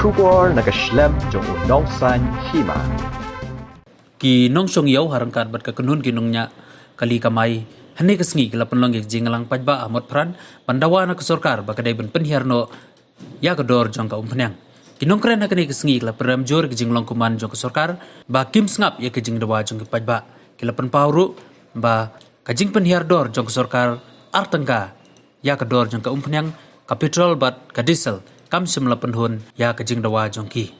Kubor nagaslem jong nongsan hima. Ki nong song yaw harangkat bat kakenun kinongnya kali kamay hani kasngi kala penlong jingalang pajba amot pran pandawa na kesorkar bakadai ben penhiarno ya kedor jong ka umpenyang kinong kren hakani kasngi kala peram jor ke jinglong kuman jong kesorkar ba kim sngap ya ke jing dawa jong pajba kila pen pauru ba kajing penhiar dor jong kesorkar artengka ya kedor jong ka umpenyang ka petrol bat ka diesel kam semla penhun ya ke jing dawa jong ki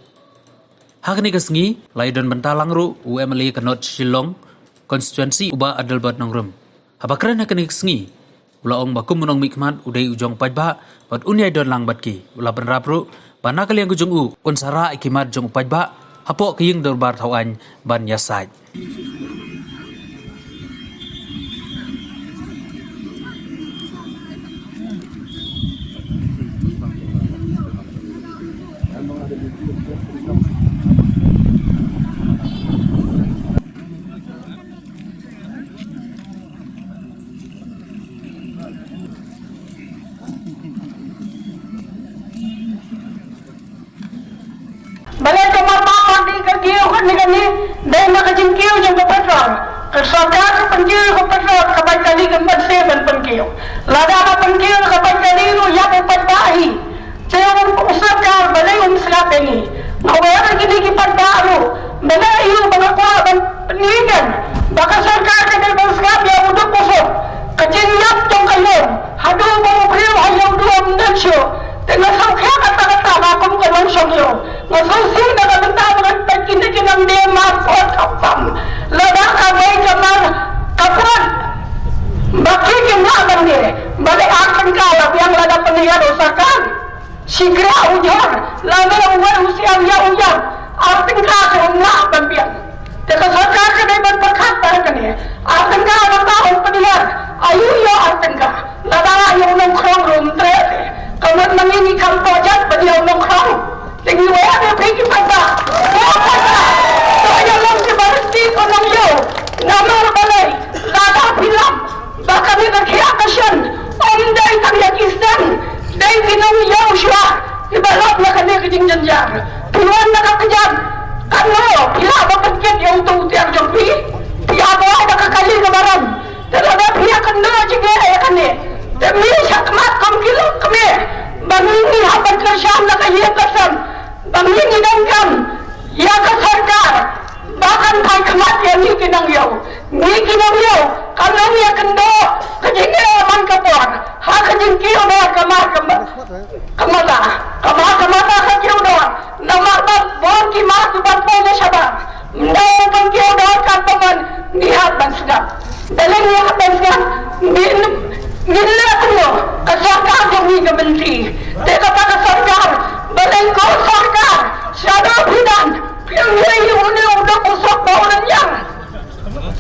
hakani kasngi laidon bentalang ru UMLA kanot Shillong konstituensi uba adalbat nongrum habakran hakani kasngi ula ong bakum munong mikmat udai ujong pajba bat unyai don lang batki ula penrapru banakal yang ujong u konsara ikimat jong pajba hapo kiying dorbar thawan ban yasai Balai kemar-mamar di kagiyo kan ni kani dahil nakajingkiyo yung kapatron kasarga ka pangkiyo kapatron kapag kali gambar seven pangkiyo lada ka pangkiyo kapag kali no yapo pagbahi sayo usap ka balay umisrape ni nawaran kini kipagbaalo balay yung mga kuwaban panigan baka sarga ka dahil umisrape ang udok pusok kajinyap tong kayon hado mo priyo ayaw doon nansyo dengan sangkya kata-kata makum kawan songyo masih dalam bentang kini kinam dia makot kapam lada kamai kamar kapuan baki kimla bangde balik akan kala yang lada peniyar usakan sigra ujar lada ujar usia ujar arting kala umla bambian teka sarkar kene berperkat kene arting kala tahun peniyar ayu yo arting kala lada ayu nongkrong rum trete kamu mengingi kampojat beliau nongkrong tinggi waya dia pergi pada saya lang si Baresti konong yo namar balay lada bilam bahkan ni naghiakasyan day tangyakistan day binong yo siya ibalap na kanya kajing janjar pinuan na kakajag kano pila mapagkit yung tutiak jompi piya mo ay nakakali na maram talaga piya kanda jige ay kani demi sakmat kamkilo kami bangingi hapat na siyam na kahiyatasan bangingi dangkam ya ka sarkar bahkan kay kamat ya ni kinangyaw kanong ya kendo kajingi man kapor ha kajingkiyo na kamata kajiyo na namarbag bon kimat ubat po na siya ba ndaw pangkiyo na kantaman nihat bansgat daling nihat bansgat Nilai mo, kasarkar yung higa menteri. Teka pa kasarkar, balay ko sarkar, siya na bidan, pinangyayi yung udah kusok baunan niya.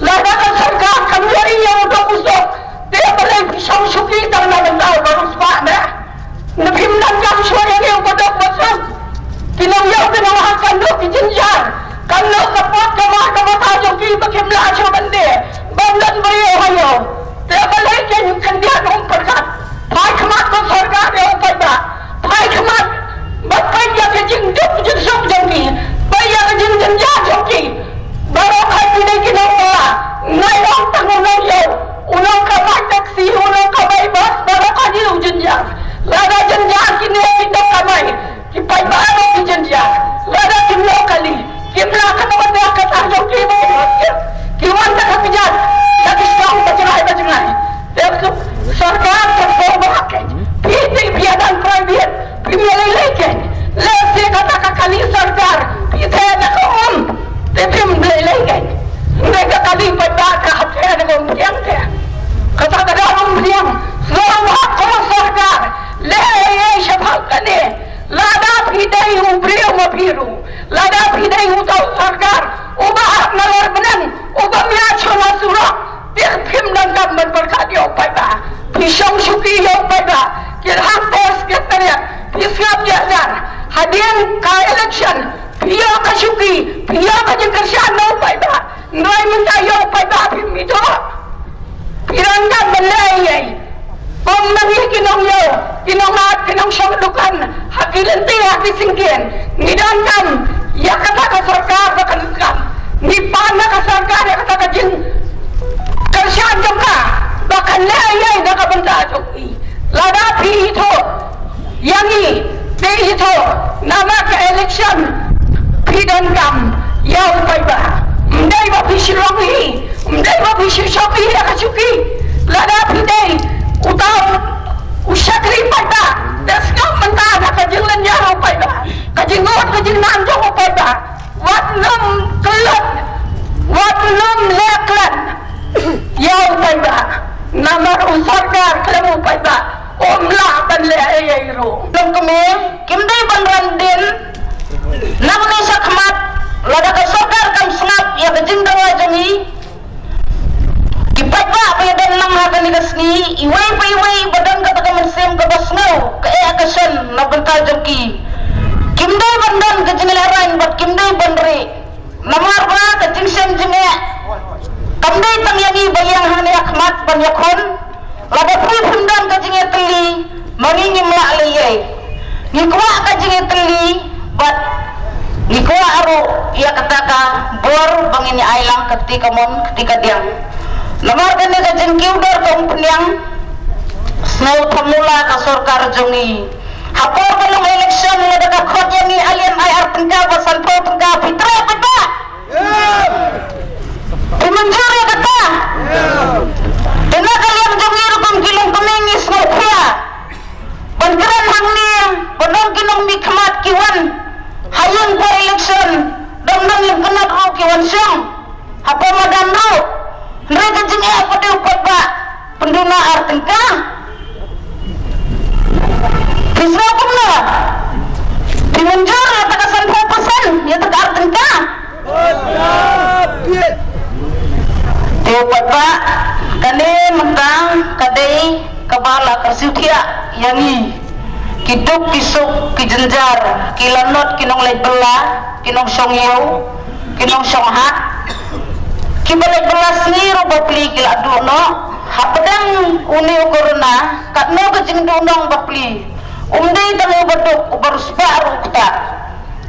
Lada kasarkar, kamyayi yung udah kusok, teka balay pisang sukitang naman tao, barus pa na. Nabhimnan kang suwaya yung udah kusok. Kinangyaw pinawahan kandok, kijinjar. Kandok kapot, kamatayong kibakimla siya bandi. Bandan ba yung hayo? Dia balikin yung kandian ng perkat. Pai kemat ko sarga dia upai ba. Pai kemat. Bapai dia kejing dup jinsok jongki. Baya kejing jenja jongki. Baru kai pinay kinawala. Ngayon tangunong yaw. Unang kamay taksi, unang kamay bas. Baru kajilong jenja. Lada jenja kini pinang kamay. Kipai ba ano ki jenja. Lada kimlo kali. Kimla katawa dia katang jongki. Kiwan tak kapijan. Lagi sedang bercerai. Sarkar terfong bahkan. Piti biadan private. Pimilih leken. Lesi kata kakali sarkar. Piti nak om. Tapi milih leken. Mereka kali pada kahapnya dengan beriang dia. Kata kadang beriang. Selama kau sarkar. Leh syabhal ni. Lada pidai ubrio mapiru. Lada pidai utau sarkar. Ubah nalar benang. Ubah miacho surah. Dia phim nangkap berkat yo pada pisang suki yo pada kirham pos ketanya pisap jajar hadian ka election pia ka suki pia ka jengkersian no pada ngai minta yo pada phim itu pirangkan belai Kung nangi kinong yo, kinong at kinong siyang dukan, hakilinti, hakisingkin, ngidankam, yakata ka sarkar, bakalitkam, ngipana ka sarkar, yakata ka jing, karsyan ka, bakan layay na kabantadok, ladapi ito, yangi, di ito, nama ka eleksyon, pidankam, yaw pay ba, mday ba pisironghi, mday ba pisironghi, yakasuki, ladapi day, utang usakri pada daskam mentah kajing lenjaro pada kajing ngot kajing nanjong pada watnum kelut watnum leklan yau pada namar usarkar klemu pada omlah banle ayairu lom kami kimdai banrandin namni sakmat lada ka sokar kam snap ya kajing dawa jongi Ipatba payadan nang hakan ni iway badan kata kamansem ke basno ke akasan na bentar jengki kimdai bandan ke jengelaran bat kimdai bandri namar ba ke jingsem jenge kamdai tang yangi bayang hane akmat ban yakon lada pui pundan ke jenge teli mangingi melak leye ngikwa ke jenge teli bat ngikwa aru ia kataka bor bangini ailang ketika diang Namar kene ka jengkiu dar kong penyang snow pemula ka sorkar jongi hapor belum election lada ka khot yangi alien ai artengka basan po tengka fitra kata dimanjur ya kata dena kalian jongi rukum kilung kemingi snow kya bangeran hangni bonong kinong mikmat kiwan hayung po election dong yang kenat ro kiwan syang hapor madan ro mereka jengah pada upat pak penduna artengka bisa kumna dimunjur ya tak kesan pesan ya tak artengka di upat pak kane mentang kadai kepala kersutia yangi kiduk kisuk kijenjar kilanot kinong lebela kinong songyau kinong songhat kibalik belas ni rubapli kila duno hapadang uni ukurna katno kajing dunong bapli umday tangi baduk ubar spar ukta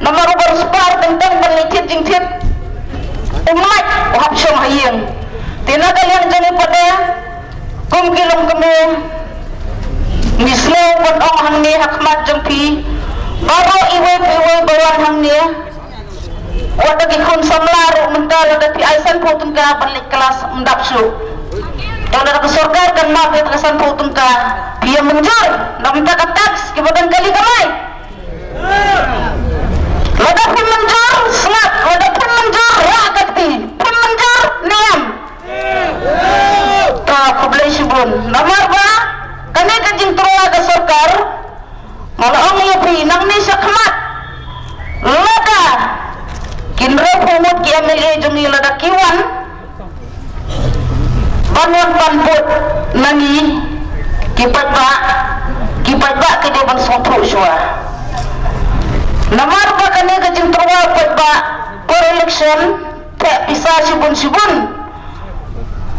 namar ubar spar tentang berlitit jingtit umat uhap syong hayeng tina kalian jani pada kum kilong kemu mislo ong hangni hakmat jempi baro iwe bawan hangni wadah ikun samlaru mental ada ti aisan potong ka balik kelas mendapsu kalau ada kesorgar dan maaf ya kesan potong ka dia menjur namita ka tax kibadan kali kamay wadah pun menjur selat wadah pun menjur rakati pun menjur niam tak publish pun namar ba kani kajing tuwa ka sorgar malaong yapi nang ni sakmat lada kinra pumut ki MLA jongi lada kiwan banwan panput nangi kipat ba ke depan sompro syua namar ba kane kajing terwa pat ba per election tak bisa sibun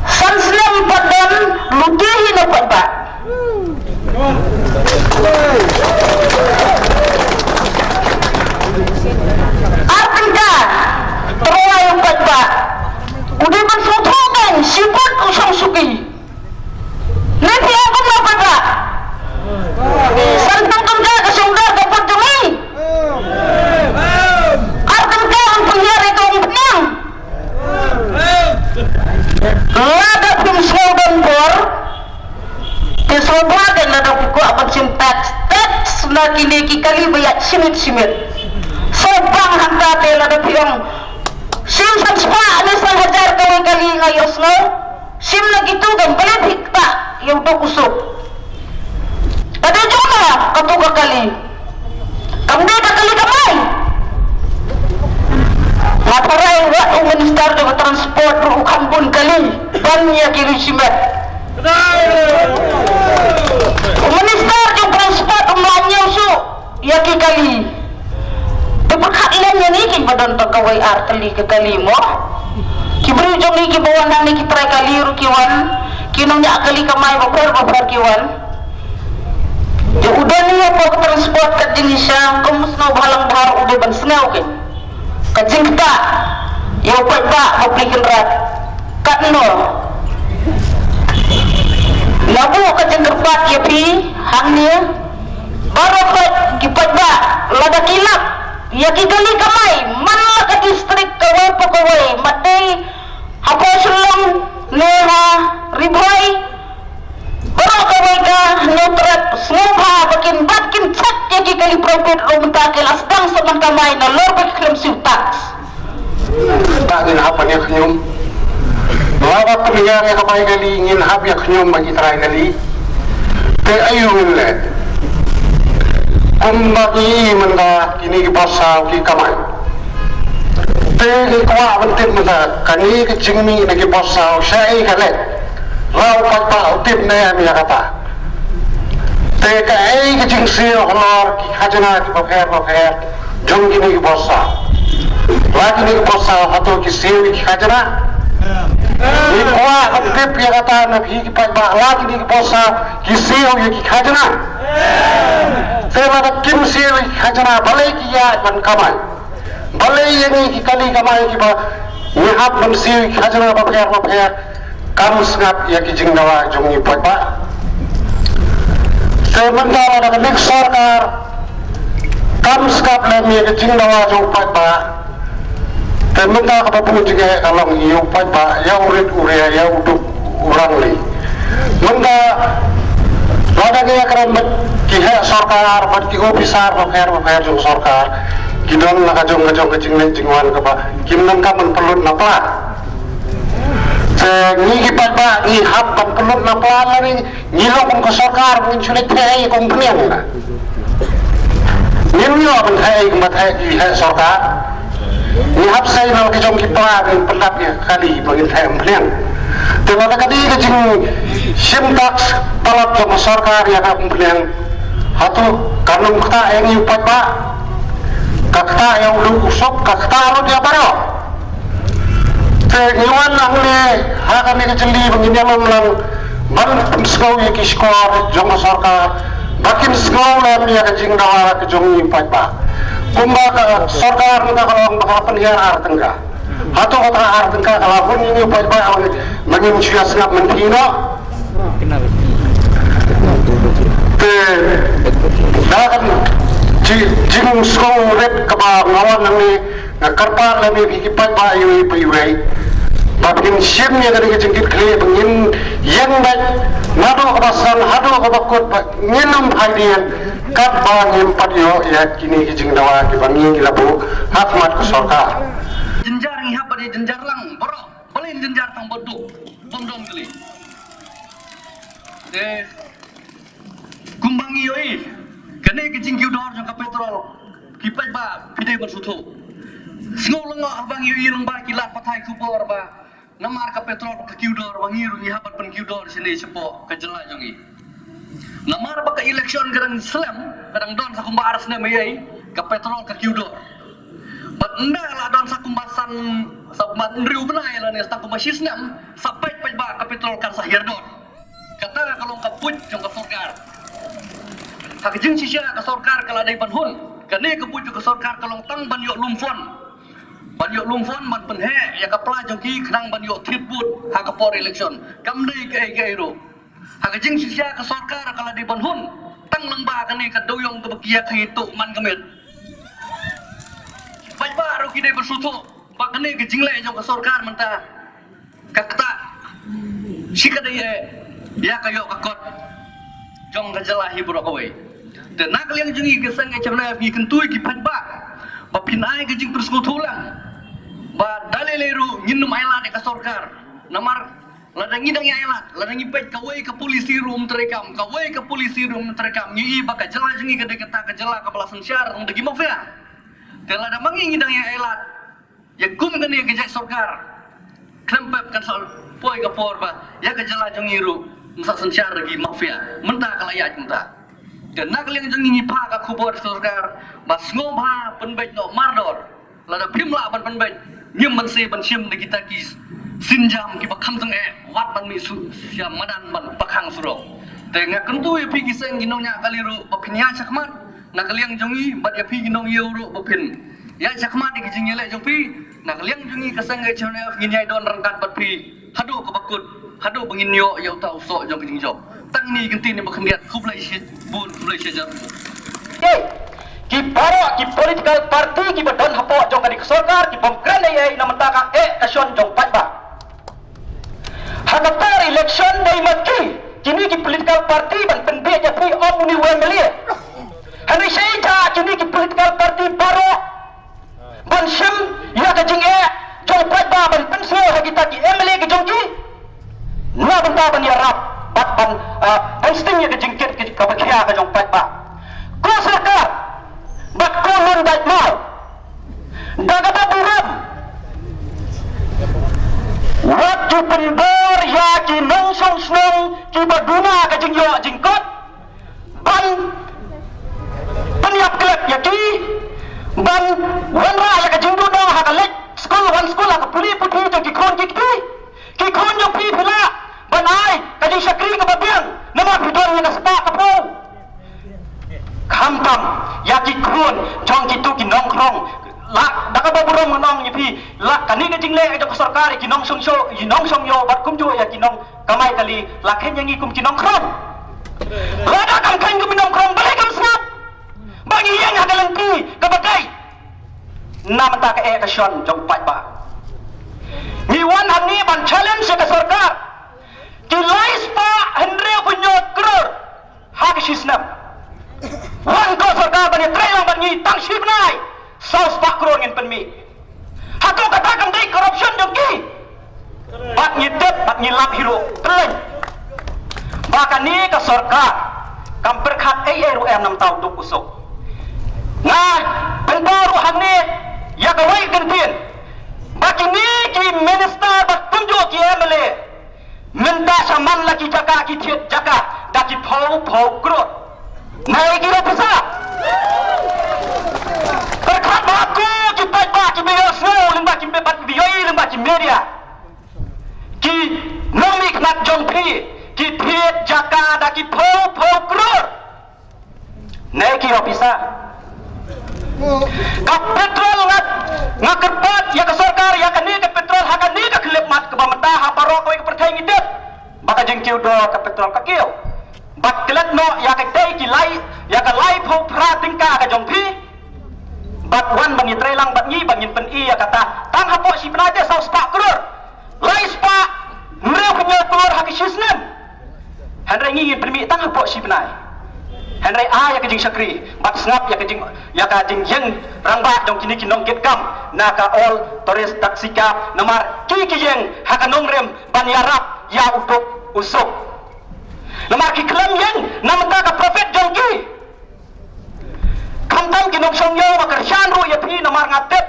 sanslam padan ludehi na pat ba artengka terwa yung pat ba udah mensotokan sibut usang suki nanti aku mau pat ba santang tangga kesunggar dapat jumi artengka ang pengyari kong penyang lada pun slogan bor kesobagan lada buku akan simpat teks na kiniki kali bayat simit sobang hangga tela da piyong sim san spa anisan hajar kali ngayos no sim lagi tu kan balik hikta yung kusuk ada juga katuga kali kamde ka kali kamay maparay wa ang minister ng transport ro kambun kali banya kiri simet minister ng transport umlanyaw su yaki kali Pagkailan yan ikin ba doon pagkaway artali kakali mo? Kibri jong ni kibawan na ni kitray kaliru kiwan kinong niya akali kamay bapar kiwan Ya udah nih apa transport kat Indonesia kamu senau halang bahar udah ban senau ke kajing kita ya upat tak memplikan rat kat no labu kajing kerpat ya pi hangnya baru kat kipat tak lada kilap ya kikali kamay mana ke distrik kawai pekawai mati apa sulung neha ribuai baru kawai ka nutrat semua bakin cak ya kikali private room takil asdang sama kamay na lorbek krim siw tax tak ingin apa ni kenyum lawa pendengar yang kamay kali ingin hab yang kenyum bagi terai kali te ayun le kumbagi menda kini kibasa ki kamay te kwa bentit menda kani kecingmi lagi basa syai kale rau kata utip na mi kata te kai kecing sio honor ki khajana ki bapher jong kini kibasa lagi ni basa atau ki sio ki khajana ni kwa utip ya kata na bhi ki pa lagi ni basa ki sio ki khajana Saya kim sih khajana balai kiya ban kamai balai yang ki kali kamai ki ba nyahap ban sih khajana bapher kam snap ya ki jingdawa jongi pa sementara ada nek sarkar kam skap le mi ki jingdawa jong pa sementara ka pu jige along yu pa ya urit uria ya uduk urang li menda lada gaya keramat kihe sarkar mat ki ofisar bapher jong sarkar kidon na kajong kajing jingwan ka ba kimnan ka man pelut na pla ni ki pa ni hab ban pelut na pla la ni lo kong ka sarkar mun sulit thai kong pnian na ni lo ban thai kong thai ki he sarkar ni hab sai na ki jong ki pla ni pelap ya kali bagi thai pnian Tengah kadi kecing simtax palap sama sarkar yang kemudian hatu kanung kata yang upat pak kakta yang lu usop kakta lu dia baru tengiwan lang ni hakan ni kecili begini lang ban skau ya kiskor jong sarkar bakin skau lang dia kecing dawa kejong upat pak kumba sarkar kita kalau bakal penhiar artengka atau kata artengka kalau pun ini upat pak mangin siya snap mentino dakan jing skong red kaba ngawan nang karpa lami bikipat ba iwi iwi bakin sim ya dari jengkit kle bengin yang baik nado kabasan hado kabakut nginum hadian kat ba ngimpat yo ya kini jing dawa ki bangi labu hakmat ku sarkar jenjar ngihap pada jenjar lang bro paling jenjar tang boduk pondom kali kumbangi yoi kene kecing kiudor jang ka petrol kipai ba pidai bersutu sngol lengo abang yoi lengbar kilat patai kubor ba namar ka petrol ka kiudor wangiru ni habat pen kiudor sini sepo ka jela jongi namar ba ka election garang slam kadang don sa kumbar sne mayai ka petrol ka kiudor bat enda la don sa kumbasan sa mat riu benai la ni sta kumbasisnam sampai ba ka petrol kan sa hirdor kata kalau ka puj jong ka sarkar hakjing sisya ka sarkar kala dai panhun kane ka puj ka sarkar kalong tang ban yo lumfon ban penhe ya ka pla jong ki khnang ban yo thitbut ha ka por election kam dai ke ro hakjing sisya ka sarkar kala dai panhun tang lengba kane ka doyong ka bakia khai tu man kamet ba ro ki dai bersutu ba kane ka jingle jong ka sarkar menta ka kata sikadai ya kayo kakot jong kajalahi bro kawai dan nak yang jengi kesang ecamna fi kentui ki padba ba pinai ke jing terus ngutulang ba daleleru nyinum aila de ka sarkar namar ladang ngidang aila ladang ipet kawai ke polisi room terekam nyi ba ka jala jengi ke dekata ka jala ka balasan syar ung degi mafia dan ladang mangi ngidang aila ya kum kene ke jak sarkar krempep kan sol poi ka porba ya ka jala jengi ru masa sensyar lagi mafia mentah kalayat mentah dan nak yang jengi pa ka kubur sarkar bas ngobha penbait no mardor lada pimla ban penbait nyem ban se ban sim de kita ki sinjam ki bakham tang wat ban mi su siam madan ban bakhang suro Tengah kentu ya pi kiseng ginong nya kaliru bapin ya cakmat. Nak kaliang jongi bat ya pi ginong euro bapin. Ya cakmat di kijing yele jong pi. Nak kaliang jongi keseng ga chone ginyai don rangkat bat pi. Hadu kebakut, hadu bengin yo ya utau sok jong kijing job. Tang ni genti ni bakhendiat kublai shit bun kublai shit. Ki baro ki political party ki badon hapo jong kadi sarkar ki pamkran ai namentaka kasyon jong patba. Hanatar election dai maki kini ki political party ban penbe ja pi omuni wemelie. Hani seja kini ki political party baro ban shim ya ka jing jong patba ban penso hagita ki emele ki jong ki na banta ban ya rap bat ban insting ya ka jingkit ki ka bakhia ka jong patba. Ko sarkar Bakulun baik mal, daga buram. Waktu pendor ya ki nong song snong ki baduna ka jingyo jingkot. Ban peniap kelep ya ki ban wanra ya ka jingdu no ha ka lek school ka puli putih to ki kon ki kon yo pi pula ban ai ka jing sakri ka babiang nama bidon na spa ka po. Kampam ya ki kun jong ki tu ki nong krong la daga baburong nong ni pi la kani ke jingle ke sarkar ki nong song yo bat kum jo ya ki nong kamai kali la khen yang kum ki nong krong la da kam khen kum nong krong balai kam snap bagi yang hadalan pi ka bagai nam ta ka ka shon jong pat ba ni wan han ni ban challenge ke sarkar ki lais pa hendre punyo kror ha ki snap Wan ko sarkar bani trailang bani tang shibnai saus pak kron ngin penmi. Hatu kata kam dei corruption jongki. Bat nyitep bat nyilap hiro treng. Bahkan ni ke sarkar kam perkhat ru em 6 tahun duk usuk. Nah, penbaru hangni ya ka wai kentin. Baki ni ki minister bat tunjuk ki emele. Menda saman lagi jaga ki thiet jaga daki phau krot. Naik kira besar. Berkat baku kita baki media semua lembaga kita bat bioi lembaga media. Ki nomik nak jongpi ki thiet jaka daki phau kror. Naik kira besar. Kap petrol ngat kerpat ya ke sarkar ya kan ni ke petrol hakan ni ke kelip mat ke pamenta ha parok ke perthai ngidep. Baka jengkiu do ke petrol ka kiu. Bat kelet no ya ka dei ki lai ya ka lai pho pra tingka ka jong pi bat wan bani trailang bat nyi bangin pen i ya kata tang hapo si penaje sau spa kror lai spa mreu punyo kror ha ki shisnen hanre ngi permi tang hapo si penai hanre a ya ka jing sakri bat snap ya ka jing yeng rangba jong kini kinong get kam na ka all toris taksika namar ki yeng ha ka nong rem ban yarap ya uduk usuk Namar ki kelam yang namta ka prophet jongki. Kamtam ki nong song yo makersyan ru ya pi namar ngatep.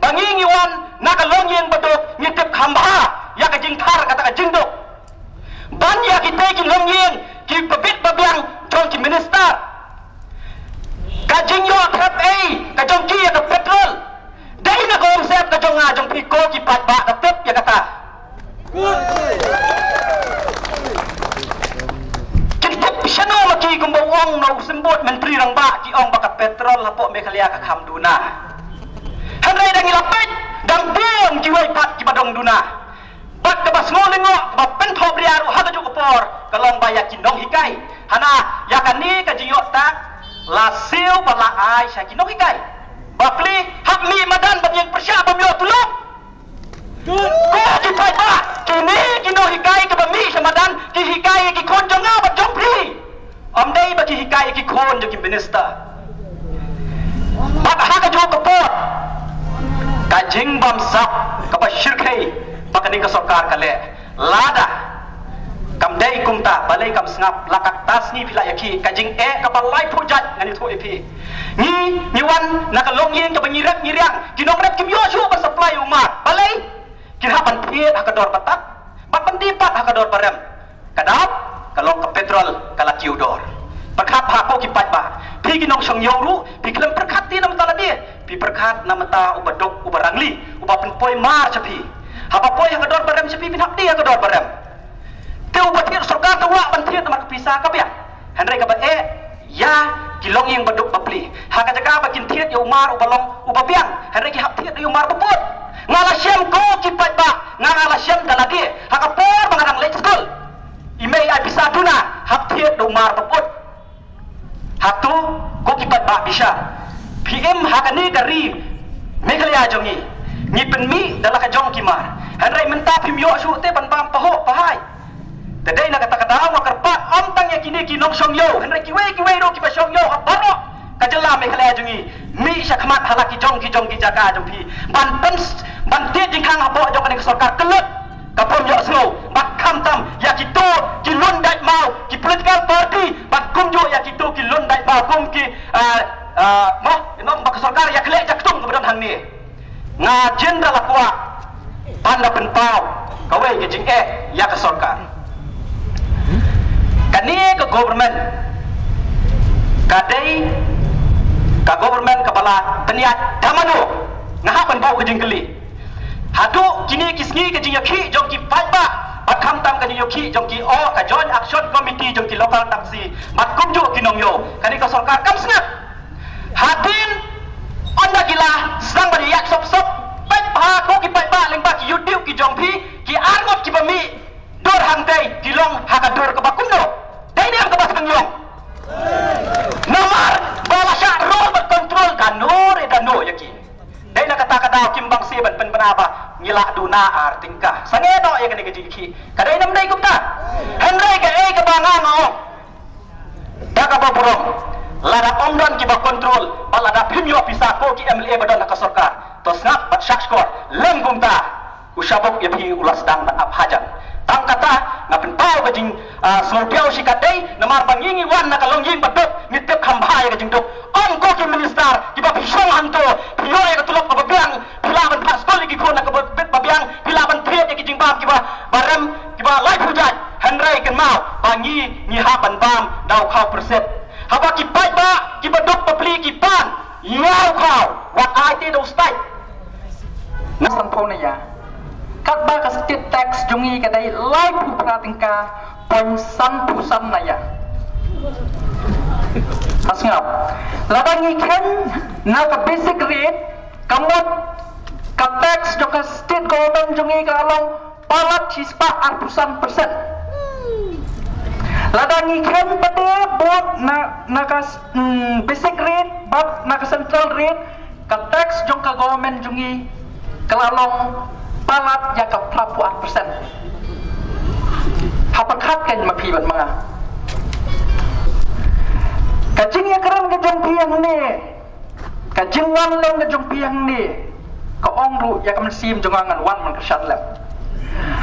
Bangingi wan na ka long yang badok ngitep khamba ya ka jing thar kata ka jingdok. Ban ya ki te ki long yang ki babit babiang jong ki minister. Ka jing yo trap ka jongki ya ka petrol. Dai na ko umsep ka jong jong pi ko ki pat ba ka tep ya kata. Shano maki kumbawang no sembut menteri rangba ki ong baka petrol lapo mekalia ka hamduna. Hanrai dang ilapit dang diam ki wai pat ki badong duna. Bak ka bas ngolengo ba pentho briaru haga ju upor kalong baya ki nong hikai. Hana ya kan ni ka jiyo tak la siu bala ai sha ki nong hikai. Bakli hak mi madan ban yang persya pamyo tulung. Ko ki pai ba kini ki nong hikai ka bami samadan ki hikai ki konjonga ba jongpri. Om dei bagi hikai ki kon jo ki minister. Bak ha ka jo kapot. Ka jing bam sak ka ba shirkai bakani ka sarkar kale. Lada kam dei kumta balai kam snap lakak tas ni pila yaki ka jing ka ba lai pujat ngani tho epi. Ni wan na ka long yin ka bangirat ngiriang kinong rep kim yo shu ba supply umat. Balai kirapan piet ha ka dor batak. Bak pendipat ha ka dor barem. Kadap kalau ke petrol kala kiudor perkat hako ki patba pi ginong song yoru pi klem perkat ti nam tala dia pi perkat nam ta ubadok ubarangli ubapen poi mar chapi hapa poi ha dor barem chapi bin hak dia ka dor barem te ubatir sarkar tua bantiat mar kepisah ka pia henry ka ba ya kilong yang beduk bapli haka jaga bakin tiat ya umar ubalong ubapiang henry ki hap tiat ya umar buput ngala syam ko kipat ba ngala syam dalagi haka por bangarang late school imei ai pisah duna hap tiat ya umar buput hatu ko kipat ba bisa PM hakani dari Meghalaya jongi ni penmi dalam kajong kimar henry menta pimyo su te pan pam paho pahai tadai na kata-kata wa karpat om tang ya kini kinong song yo henry kiwe ro ki pa song yo abaro kajela Meghalaya jongi mi sya khamat halaki jong ki jaga jong pi ban te jing khang abo jong ani sarkar kelut kapom yo snow bak kham tam ya kito ki lun dai mau ki political party bak kum yo ya kito ki lun dai mau kum ki inong bak sarkar ya kle jak tung kemudian hang ni nga jenderal akwa panda penpau kawe ke jing ya ke sarkar kani ke government kadai ka government kepala peniat damano ngahapan bau ke jing keli hadu kini kisngi ke jing yakhi jong ki paiba bakham tam ke jing yakhi jong ki ka joint action committee jong ki local taxi mat kumju kinong yo kani ke sarkar kam snap hadin onda gila sang bari yak sop pai pa ko ki pai ba leng ba ki youtube ki jong phi ki argot ki bami dor hang kai kilong haka dor ke bakundo dai ni ang ke bas kangyong nomor balasya role ber control kanur edano yaki dai na kata-kata kimbang si ban penapa ngila duna artingkah sangedo ya kene ke ki kadai nam dai kumta henry ke ke banga ngong daga boborong lada omdan ki ba kontrol balada pimyo pisa ko ki MLA badan ka sarkar to snap bat shakskor lenggumta usabok ya pi ulas dang bat hajan tang kata ngapin pau gajing smorpiao sikadai namar pangingi wan na kalongjing badok nitep khambha ya gajing dok on ko ki minister ki ba pisong hanto pio ya tulok babiang pilaban paskol ki khona ka bet babiang pilaban thep ya ki jingbam ki ba baram ki ba lai pujat henry kan mau pangi ni ha ban bam dau khau perset haba ki pai ba ki badok papli ki pan yau khau wat ai te do stai nasan phone ya kat ba ka state tax jungi kadai lai pu pratingka ponsan pusan naya hasngap labangi kan na ka basic rate kamot ka tax jo ka state government jungi ka along palat chispa 8% ladangi kan pada buat nakas basic rate bab nakas central rate ka tax jong ka government jungi kelalong palat ya ka 8% hapakat kan mapi bat mga kajing ya karam ka jong piang ni kajing wan lem ka jong piang ni ka ongru ya ka sim jongangan wan man ka shat lem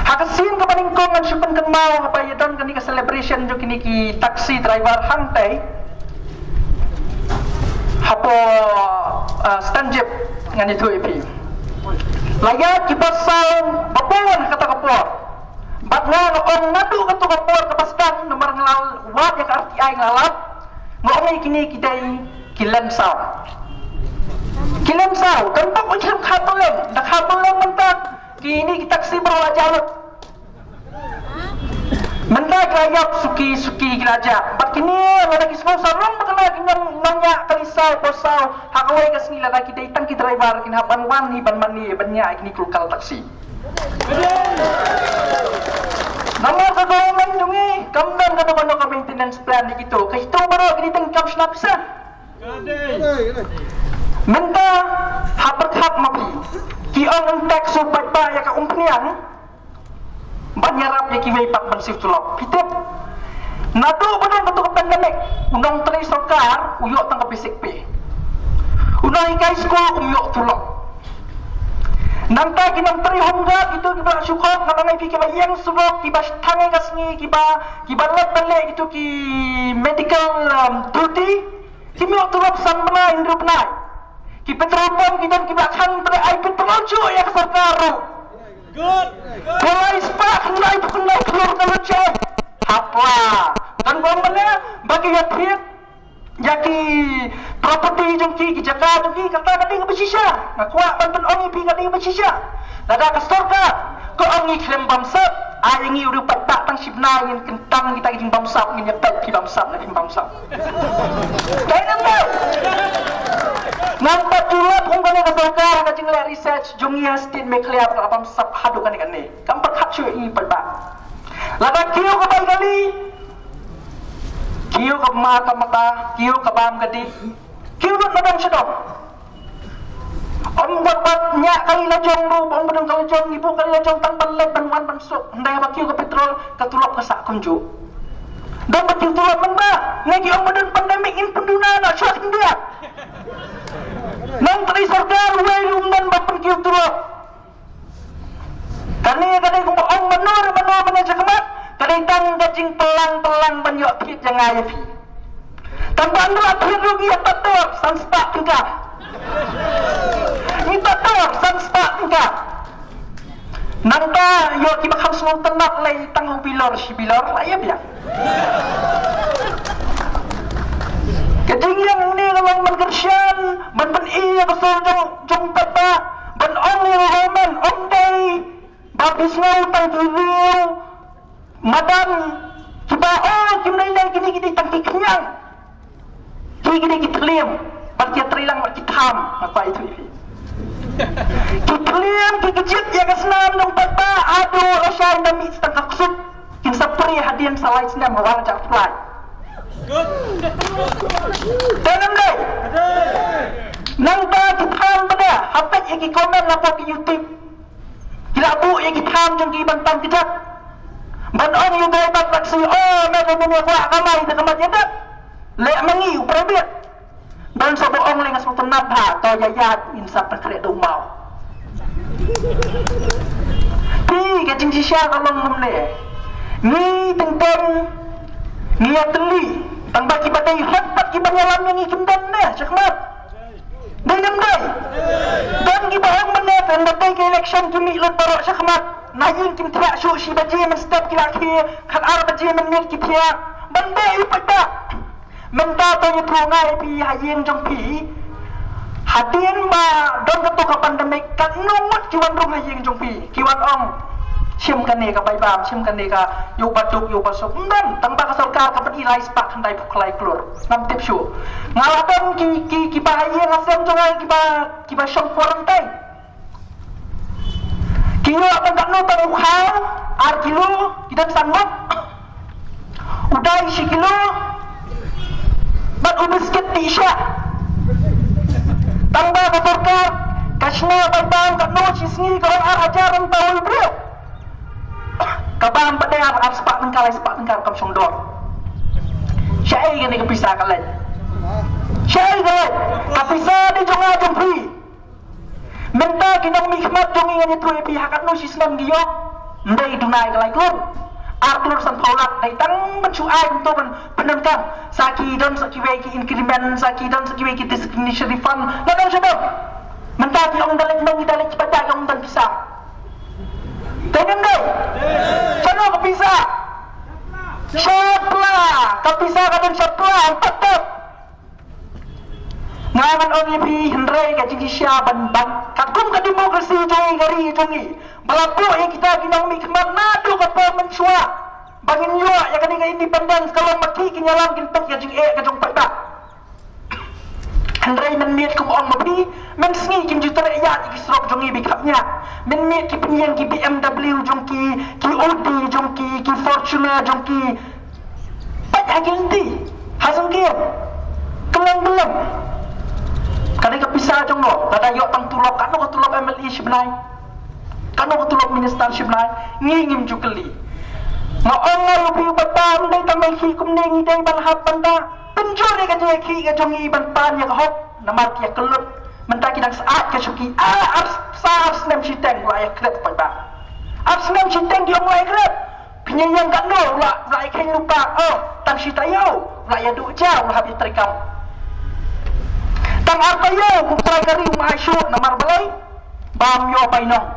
hakasin ka paningkong ang sipan kan mau hapayadan kani ka celebration jo kini ki taxi driver hangtai hapo stanjip ngani tu ipi layat ki pasal babon kata kapor bat nga ong nadu katu kapor kapaskan nomor ngalal wat ya ka RTI ngalap ngongi kini kidai kilensau tempat ucap khatolem dak khatolem mentak kini kita taksi bawa jalur mendak rayap suki geraja bat kini lagi sponsor rom bakala kinyang nanya kalisau posau hakawai ka sini lagi kita itang kita driver kin hapan wani ban mani banya kini kulkal taksi nama ka government dungi kamdan ka no ka maintenance plan ni gitu kay ito baro kini tang cap snapsa menta hap mapi ki ang tax so patpa ya ka umpniang banyarap ya ki way pak bansif tulok pitep nado badon betul ka pandemic undang tri sarkar uyo tang ka basic pay unang ikay school uyo tulok nanta kinang tri hongga gitu kiba syukot na ngay pi kiba yang subok kiba tangi kasni kiba let balik gitu ki medical duty kimi tulok san mana indrup nai ki petrolpom kita khan pada ai petrol jo ya ka sarkar good kulai spak nai pelur kalau cek apa dan bomnya bagi ya thiet yaki property jongki ki jaga jongki kata kading besisya ngakwa banten ongi pi kading besisya lada ka sarkar ko ongi klem bamsat ai ngi udah pat tang sibna ngin kentang kita jing bamsap ngin nyepet pi bamsap na pi bamsap dai nam dai nampak julap kung kani ka sarkar ka jing le research jung ya stin me clear ka bamsap hadu kani kani kampak hak syu i pat ba lada kiyo ka bai kali kiyo ka mata kiyo ka bam kadi kiyo dot nadang sedok om buat nyak kali lajong ru om bedong kali lajong ibu kali lajong tang balet banwan bansuk ndai ba kiyo ka petrol ka tulop ka sak kunju dan betul tulop men ba ngagi om bedong pandemik in penduna na syat dia nang tri sarkar wei lumban ba kiyo tulop kani kung om menur menajakamat kani tang gajing pelang banyok pit jangan api tambang dua pit rugi apa tor sansta tingkah kita tor sansta tingkah nanta yo ki bakal semua tenak lay tanggung bilor si bilor layap ya kajing yang ini kalau mengersian men iya besar jong tata ben ong yang roman ong day babis ngau tang review madam coba gimana gini tangki kenyang gini terliam baca terilang baca ham apa itu ini terliam kejut ya kesenam nong papa aduh osai nami setengah kusut kin sapri hadian salai senam awal jak fly dalam deh nang ba ham pada hapet iki komen lapor ke YouTube tidak bu iki ham jeng ki bantang kejap ban on yung dapat taksi meron mo ko kamay na kamay yata le mangi uprabit dan sa boong lengas mo tunabha to yayat insa pakre dumao pi kajing sisya kalong mumle ni tengteng ni atli tang baki badai hapat ki banyalam yang ikindan na sakmat dai namdai dan ki bahang manet and badai ke election kimi lut baro sakmat nayin kim tiak su si baje men step kila ki khat ar baje men nit ki tiak bande i pada menta to yu trongai pi hayin jong pi hadin ba don ka to ka pandemic kat numut ki wan rong hayin jong pi ki wan ong sim kan ne ka bai bam sim kan ne ka yu batuk yu basuk dan tang ba ka sarkar ka padi lai spak khandai phuklai klur nam tip su ngalapan ki ba hayin asem jongai ki ba shong quarantine kilo akan tak no tahu hal ar kilo kita sanggup udah isi kilo bat ubisket tisha tambah betorkar kasna babang tak no cisni kalau ar ajaran tahu bro kabang pada ar sepak tengkal kam songdor syai gini kepisah kalian syai kalian kepisah di jonga jempri menta kinang mikmat jong ingin itu epi hakat no sistem dia ndai dunai kalai klur arklur san paulat dai tang mencuai untuk penengkam saki don saki weki increment saki don saki weki discrimination refund ladang sebab menta ki ong dalek cepat ong dan pisah tenang deh chano kepisah syapla kepisah kadang syapla tetap ngaman on ipi hendrai ka jingisya ban kakum ka demokrasi jongi balapo yang kita ginang mikmat nado ka pa mensua bangin yo ya kani ka independence kalau maki kinyalam kintok ya jing ka jong pada hendrai men miet ku ong mapi men sngi kin jutere ya ki srok jongi bikapnya men miet ki penyang ki BMW jongki ki Audi jongki ki Fortuner jongki banyak ganti hasang kia kelang kadang kepisah jong lo kada yo tang tulop kanu ka tulop MLE siblay kanu ka tulop minister siblay ngingim jukeli ma ongal ubi batam dai tamay ki kumne ngi dai balhat banda penjore ka je ki ka jongi ban pan ya hop namar ki kelut menta ki dak saat ka suki ars nem siteng la ya kret pa ba ars nem siteng di ong la kret penyayang kat no la kai lupa tang sitayo la ya du jauh habis terikam tang artayo kupray kari umasyo na marbalay bam yo painong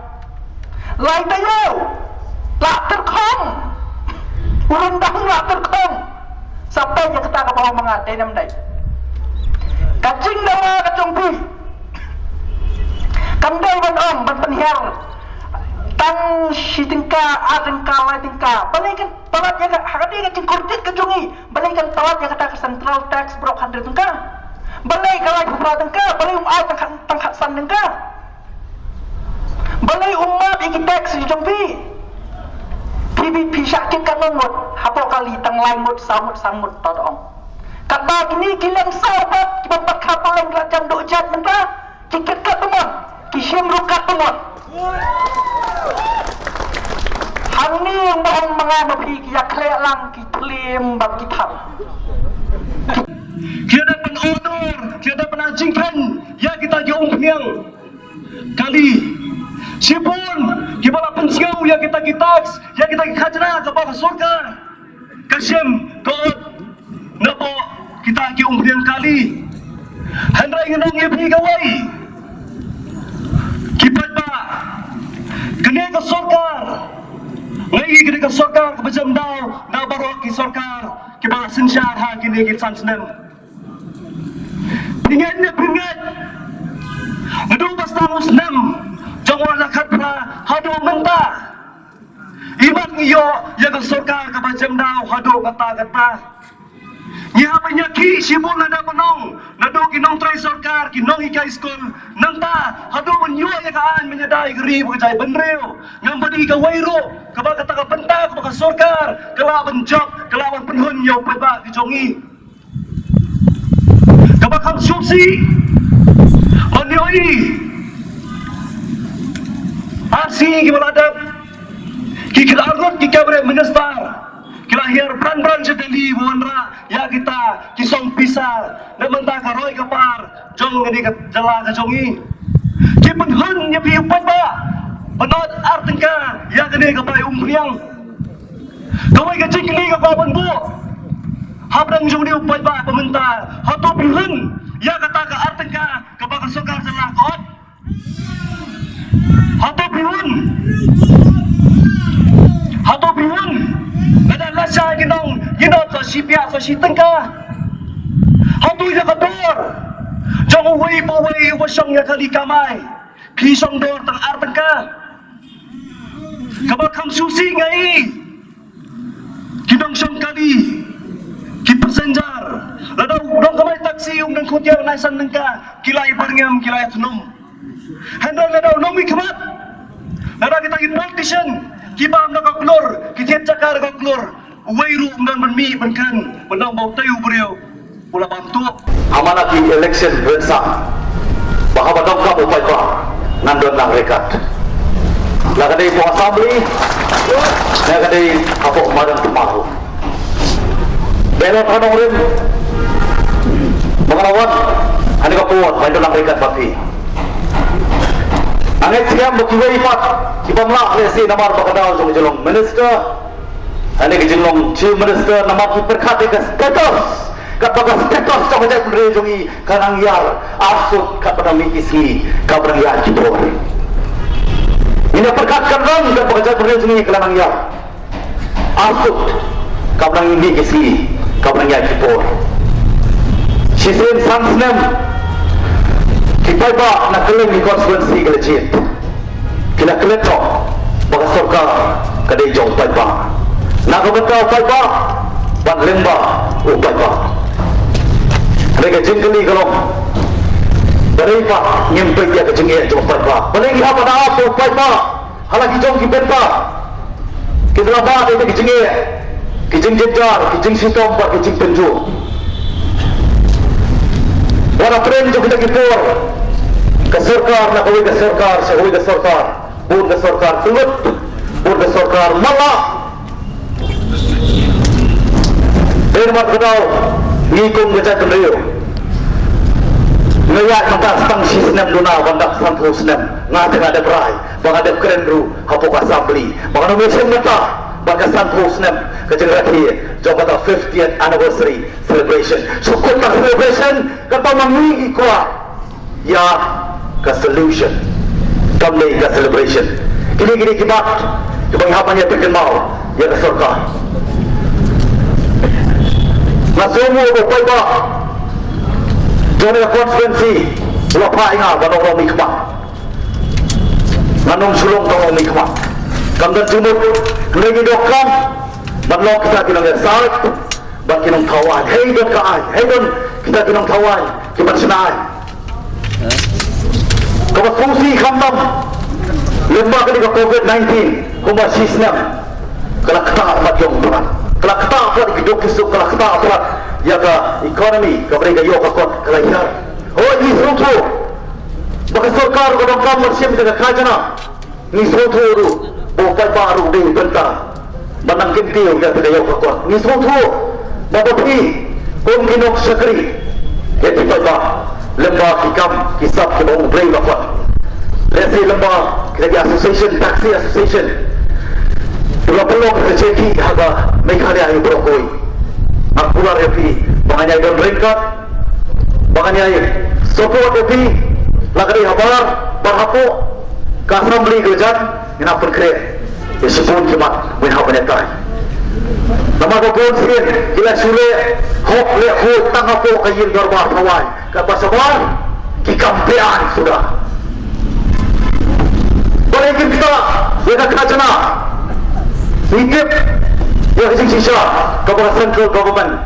lay tayo la terkong urundang la terkong sampai ya kita ke bawah mga denam day kacing na mga kacungpi kanday ban penhiar tang si tingka atengka lai tingka balikan talat ya hadi kan cingkurtit kejungi balikan talat ya kata central tax brok handre tingka balai kalai kupra tingka balai ai tangkat san tingka balai umat iki tax di jongpi PBP syakit kan ngot hapo kali tang lai mut samut todong kata kini kilang sahabat kibabat kapal yang rajam dojat mentah kiket kat temon kisyem rukat temon hang ni yang bahang mengapa pergi ya klek lang ki claim bab kita Tiada penorder, tiada penajingkan ya kita diumpiang kali sipun kibala pensiau ya kita tax ya kita khajna ke bawah surga kasyem tot nabo kita diumpiang kali handrai ngenang ye pergi gawai kipat ba kene ke surga lagi kene ke surga ke bejam dau na baru ke surga ke bawah sensyar ha kene ke san senem pingat ngadu bastang senem jangan lakat pra hadu menta iman iyo ya ke surga ke bejam dau hadu kata nya penyaki sibuk nada penong nado kinong try sarkar kinong ikai skol nanta hadu menyua ya kaan menyadai geri berjai benreu ngambadi ka wairo ka ba kata ka penta ka ba sarkar kala benjok kala penhun yo peba kijongi ka ba kam subsi onioi asi ki baladap ki kelarut ki kabre minister kilahir beran-beran sedeli buanra ya kita kisong pisar dan mentah karoi kapar jong ngadi jala ka jongi ki penhun nya pi upat ba penot artengka ya gede ka pai umpriang kawai ka cingli ka ba benbu habdang jong di upat ba pementah hatu penhun ya kata ka artengka ka ba kasokar salah kot hatu penhun ada lasa ginong sa sipya sa sitengka hatu ya kador jong uwi po uwi wasang ya kali kamay kisong dor tang artengka kabakam susi ngai kinong siyang kali ki passenger ladaw dong kamay taksi nang kutyar naisan nengka kilay barngam kilay tunum handal ladaw nomi kamat ladaw kita politician kibam nakaklor kithet cakar kaklor wairu ngan menmi benkan menang bau tayu beriau pula bantu amanah di election bersama bahwa dongkap upai pa nandon lang rekat laga dari po assembly laga dari kapok madang temaru belot kanong rin mengarawan ani kapuat nandon lang rekat baki angit siam bukiwai pat kibamlah lesi namar bakadaw jong minister ani kejilong chief minister nama perkhati ke status kat bagas status jong jai pundre jongi kanang yar asut kat pada mikisi ka berang yar kipor ini perkhat kan kat bagas jai pundre jongi kanang yar asut ka berang mikisi ka berang yar kipor sisen sansnem kipai ba na kelem ni konstituensi kelecit kila keleto bagas sorka kadai jong pai ba nak betul upai ba ban lemba upai ba mereka jengkeli kalau dari pak nyempe dia ke jengkel jong upai ba paling apa dah apa upai ba halaki jong ki benta kita ba dia ke jengkel ki jeng jejar ki jeng sitom ba ki jeng penju wala tren jo kita kipor ke sarkar nak oi ke sarkar se oi ke sarkar bur ke sarkar tulut bur ke sarkar malah Irmat kedau ngikung ngecek kendriyo ngayat mata stang sisnem duna bandak santu snem ngade ngade berai bangadep keren ru kapok assembly bangadep mesin mata baka santu snem kecil rati jabata 50th anniversary celebration syukur ka celebration kata mangingi kuat ya ka solution kamlay ka celebration gini kibat kebanghapannya tekan mau ya ka surga nasumu upai ba jone konstituensi wala pa inga banong mikma nanong sulong tong mikma Kamdan jumut lagi dokam banlong kita kinong salt ban kinong tawan hey don kaay hey don kita kinong tawan kiban sinaan kawas fungsi kamdam lemba kini ka COVID-19 kumasisnam kalak ta pat yung turan kalak ta pat ikidok kisuk kalak ta pat ya ka economy ka mereka yo ka kot kalahir oh ni sutu baka sarkar ko dong kam marsim daga kajana ni sutu ru bukan baru di bentang manang kintiyo ya tidak yo ka kot ni sutu babapi kung kinok sakri eti pa lemba kikam kisap ke bawang bray bakot let's say lemba kita association taxi association perlu kita ceki haga Meghalaya yung brokoi akular epi makanya don ringkat makanya support epi lagari habar barhapo kasam beli gejan ina perkre isupun kimat win habanyatai nama ko sien gila sule hok le ho tangapo kayin garba thawai ka pasawan kikampean sudah boleh kita ya kacana hidip ya kecil sisa kepada central government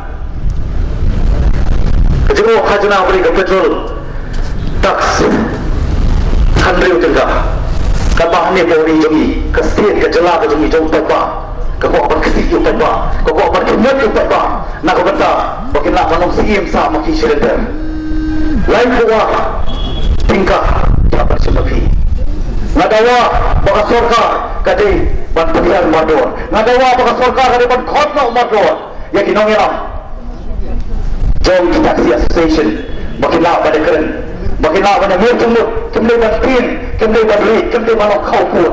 kecil kacana beri ke petrol tax handri juga kabah ni beri jumi ke state ke jela ke jumi jom pepa kekuatan kesihatan pepa kekuatan kenyat pepa nak benda bagaimana manung sim sa maki surrender lain kuwa tingkah dapat sebagai ngadawa baka sarkar kadi ban pilihan mador ngadawa baka sarkar kadi ban khotna mador ya kinong yaram jom taxi association bakila pada keren bakila pada mir jumut kemle ban pin kemle ban ri kemle manok khau put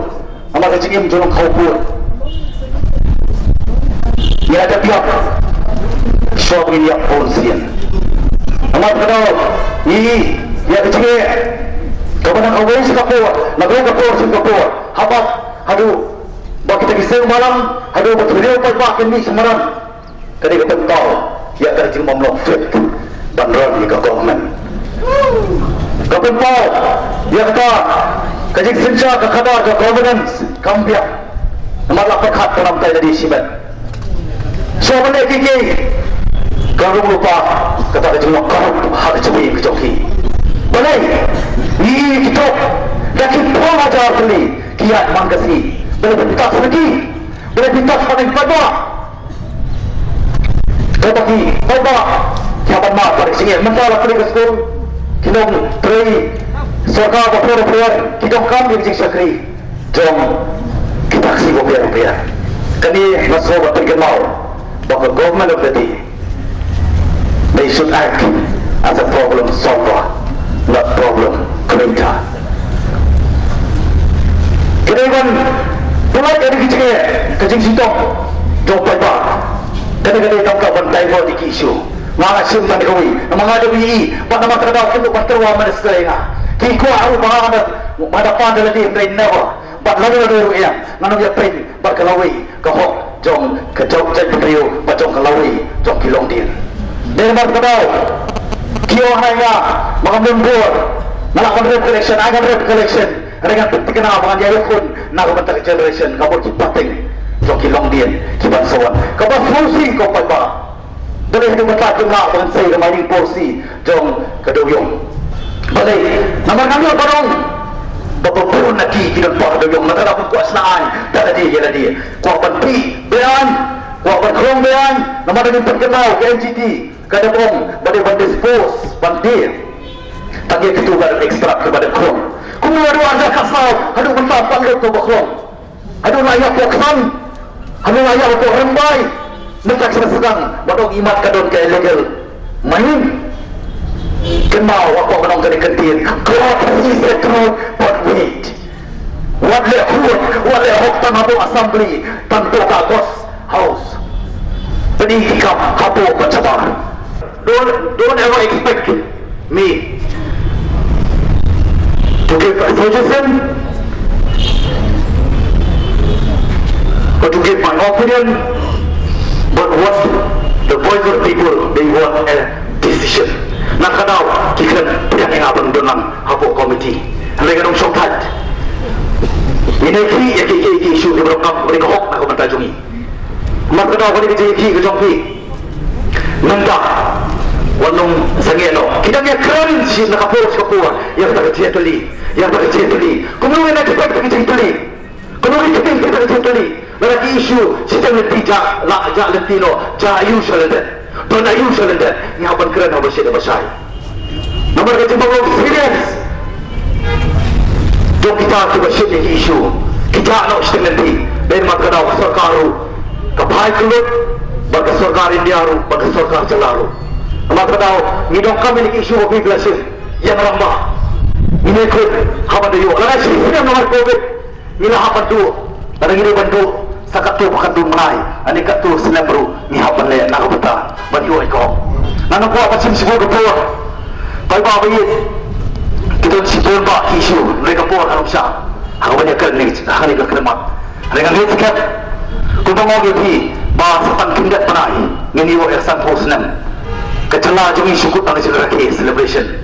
amar jingim jom khau put ya ada pihak so ini ya polisian amar kadao ini ya kecil kepada kawin Singapura, negara Singapura, Singapura, habat, aduh, bagi kita kisah malam, aduh, betul dia apa ini semaran, kali kita tahu, ya kali cuma melok fit, bandar ni ke government, kapal, ya kata, kajik senja ke kadar ke governance, kampiak, malah perkat dalam tay dari sibat, so mana kiki, kalau lupa, kata cuma kau harus cuci kejoki. Boleh, ini kita dah kita ajar beli kiat mangkasi, boleh pintas lagi, boleh pintas paling pada. Tetapi pada siapa nak pada sini, mentara pergi ke sekolah, kita teri, sarkar berpura-pura, kita kami di sakri, jom kita kasih rupiah. Kini masuk terkenal, bahawa government of the day, they should act as a problem solver. Not problem creator. Kemudian mulai dari kecil sitong jompai ba. Kadang-kadang tangkap bantai mau di isu. Mengasim tadi kau ini, mengadu ini, pada masa dah kita berterwa menesternya. Kiko aku mana pandai lagi train never. But lalu yang, mana dia train berkelawi, kau jom kejauh jadi perio, bacong kelawi, jom kilong dia. Dari masa dah. Kio hanya mengambil melakukan rap collection, akan rap collection dengan terkenal dengan dia pun nak bentuk generation kamu cipating joki long dian cipan sawan kamu fungsi kau apa boleh itu bentuk jumlah dengan saya kemarin porsi jom kedoyong boleh nama kami apa dong bapak pun lagi kita pak kedoyong maka dapat kuasaan tadi dia kuat penpi bean kuat berkerong bean nama dengan terkenal ke NGT kadang pada dispose bandir tadi itu baru ekstrak kepada krom kemudian ada kasau ada mentah panggil ke krom ada layak poksan ada layak untuk rembai mereka sedang badong imat kadon ke illegal main kenal waktu kadang kena kentin God is the truth but wait what le hok tangabu assembly tanto kagos house pendidikan kapu pencabar. Don't ever expect me to give a suggestion or to give my opinion, but what the voice of people, they want a decision. Nakadaw, kikan piyang abang doon ng hapo committee. Ang mga nung siyong ini ki isu di berangkap mereka hok nak komentar jungi mat kada ko ni ki ke jong pi nanda wanung sangelo kita ni keren si nak kapur yang tak kecil tuli kemudian nak cepat kecil tuli kemudian kita kecil tuli lagi isu sistem letija la ja letino ja usual dan dona usual dan ni hapan keren apa sih bahasa nomor kecil bawa serius jom kita cuba share isu kita nak sistem nanti dari makna sarkaru kapai kelut bagi sarkar India ru bagi sarkar Jalaru makna ni dong kami ni isu opi belasih yang ramah ini ikut hapan dia lagi sistem nomor covid ni lah hapan tu ada ini bantu sakat tu pakat tu menai ani kat tu senam baru ni hapan le nak betul bagi oi ko nang ko apa sim sibu ko pai ba ba kita sipur ba isu mereka por harus sah aku banyak kerni hari ke kremat dengan ni sekat kita mau pergi bahasa tangkindat penai ngini wo ersan posnam kecela jumi syukur tang celebration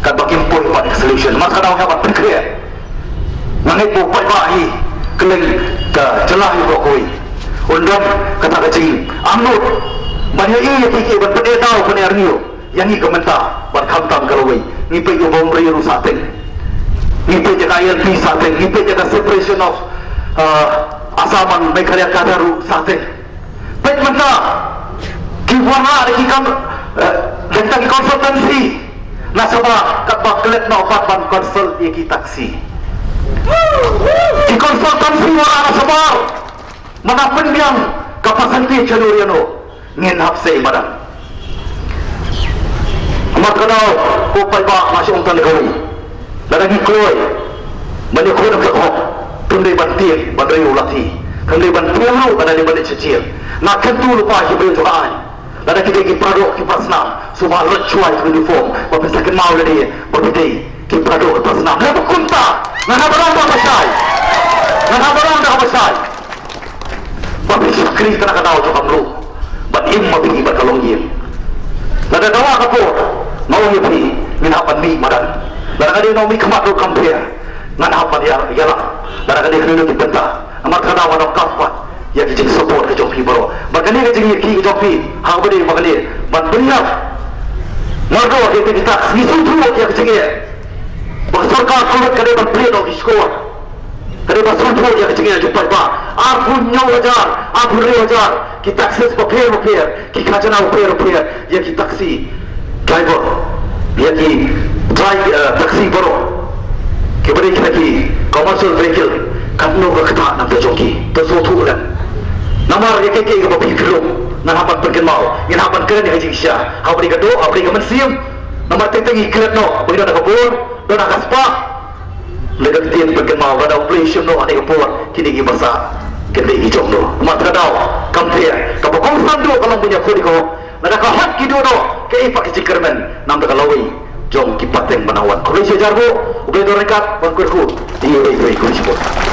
kat bakin point pada solution maka dah dapat berkreat nangit po pai ba hi keleng ke celah ibu koi undang kata kecil amnut banyak ini fikir berpede tahu kena arniu yang ini komentar berkantam galawai ni pe yo bombri rusaten ni pe jaga ILP saten ni pe jaga separation of asaman Meghalaya kadaru saten pe menta kiwana lagi kam tentang konsultansi nasabah kat baklet no patban konsul iki taksi di konsultansi orang nasabah manapun yang kapasiti jaluriano ngin hapse madam amat kenal ko pai ba masih untan negeri lagi koi banyak ko nak kok tunde bantir badai ulati tunde bantir lu ada di balik cecil nak kentu lupa hibu tu ai lada kita ki produk ki pasna semua lecuai uniform apa sakit mau lagi berbeda ki produk pasna nak kunta nak barang apa pasai nak barang apa pasai tapi syukri kena kau tu kamu bat imma bi bakalong yin lada dawa kapur mau nyepi min hapan mi madan lada kadi no mi kemat ro compare ngan hapan ya yalah lada kadi kena ki benta amat kana wa kapat ya ki support ke jompi bro bagani ke jingi ki jompi ha bade bagani ban beriap mardo ke kita isu tu ya ke jingi sarkar kulit kade ban play dog score kade ban suntu ya ke jingi jumpa ba aku nyawajar aku rewajar ki taxes paper ki khajana paper ya ki taksi driver ya ki drive taksi bro ke bade ki commercial vehicle kapno ka kata nam joki to so tu kan namar ye ke ke ba pikro na hapan perken mau ngin hapan keren ya haji sya ha bari gado ha bari gaman siam namar teteng iklet no bari na kabur do na kaspa legat tien perken mau ada operation no ane kabur kini gi basa kene gi jomno mat kadau kampia ka ba kong sandu kalau punya kodi ko na ka hat ki do no ke ipak ki kermen nam da kalawi jom ki pateng manawan ko se jarbo ube do rekat ban kurku iyo ko sipot